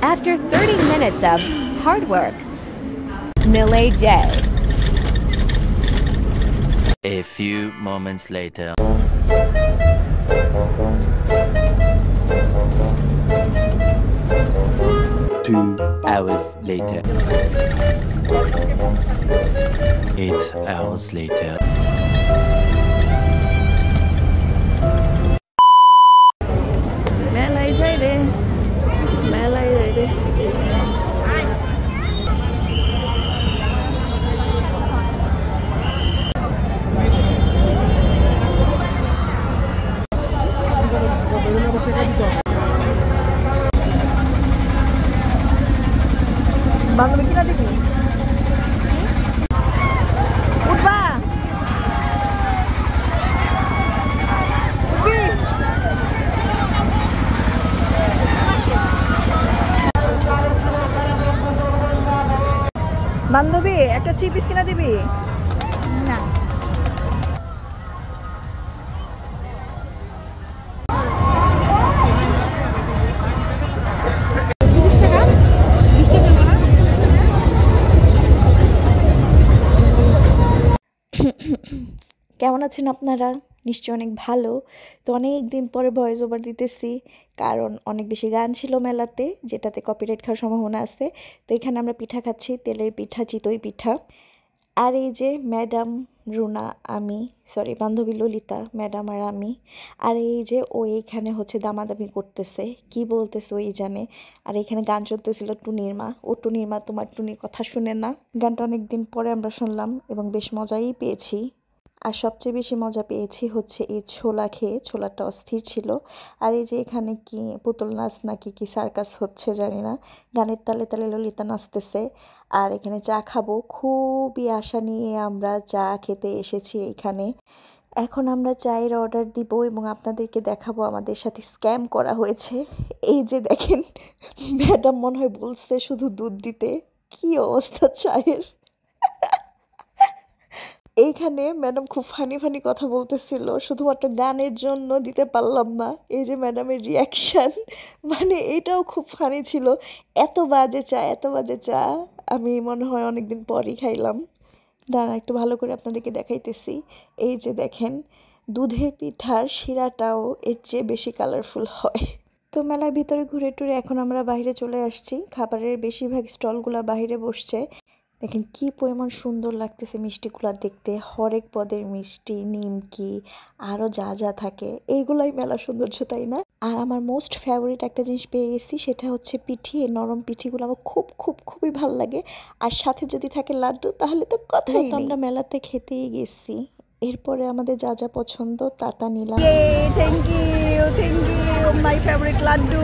After 30 minutes of hard work, Millie J. A few moments later. 2 hours later. 8 hours later. মেলায় যাই রে, মেলায় যাই রে। বান্ধবী কিনা দেখি উঠবা উঠবি বান্ধবী একটা 3 পিস কিনা দিবি না কেমন আছেন আপনারা? নিশ্চয়ই অনেক ভালো। তো অনেক দিন পরে ভয়েস ওভার দিতেছি, কারণ অনেক বেশি গান ছিল মেলাতে, যেটাতে কপিরাইট খাওয়ার সম্ভাবনা আছে। তো এখানে আমরা পিঠা খাচ্ছি, তেলের পিঠা, চিতই পিঠা। আর এই যে ম্যাডাম রুনা, আমি বান্ধবী ললিতা, ম্যাডাম আর আমি। আর এই যে ও এইখানে হচ্ছে দামাদামি করতেছে, কি বলতেছে ওই জানে। আর এখানে গান চলতেছিল টুনির মা, ও টুনির মা তোমার টুনির কথা শুনে না। গানটা অনেক দিন পরে আমরা শুনলাম এবং বেশ মজাই পেয়েছি। আর সবচেয়ে বেশি মজা পেয়েছি হচ্ছে এই ছোলা খেয়ে, ছোলাটা অস্থির ছিল। আর এই যে এখানে কি পুতুল নাচ নাকি কি সার্কাস হচ্ছে জানি না, গানের তালে তালে ললিতা নাচতেছে। আর এখানে চা খাবো, খুবই আশা নিয়ে আমরা চা খেতে এসেছি এইখানে। এখন আমরা চায়ের অর্ডার দিব এবং আপনাদেরকে দেখাবো আমাদের সাথে স্ক্যাম করা হয়েছে। এই যে দেখেন, ম্যাডাম মনে হয় বলছে শুধু দুধ দিতে, কি অবস্থা চায়ের। এইখানে ম্যাডাম খুব ফানি কথা বলতেছিল, শুধুমাত্র গানের জন্য দিতে পারলাম না। এই যে ম্যাডামের রিয়াকশান, মানে এটাও খুব ফানি ছিল। এত বাজে চা আমি মনে হয় অনেকদিন পরই খাইলাম। দাঁড়া একটু ভালো করে আপনাদেরকে দেখাইতেছি। এই যে দেখেন, দুধের পিঠার শিরাটাও এর চেয়ে বেশি কালারফুল হয়। তো মেলার ভিতরে ঘুরে টুরে এখন আমরা বাইরে চলে আসছি। খাবারের বেশিরভাগ স্টলগুলো বাইরে বসছে। দেখেন কি পরিমাণ সুন্দর লাগতেছে মিষ্টিগুলো দেখতে, হরেক পদের মিষ্টি, নিমকি, আরও যা যা থাকে, এইগুলাই মেলা সৌন্দর্য, তাই না? আর আমার মোস্ট ফেভারিট একটা জিনিস পেয়ে গেছি, সেটা হচ্ছে পিঠি। এই নরম পিঠিগুলো আমার খুবই ভালো লাগে। আর সাথে যদি থাকে লাড্ডু, তাহলে তো কথাই নেই। আমরা মেলাতে খেতেই গেছি, এরপরে আমাদের যা যা পছন্দ তা নিলাম। Thank you my favourite laddu.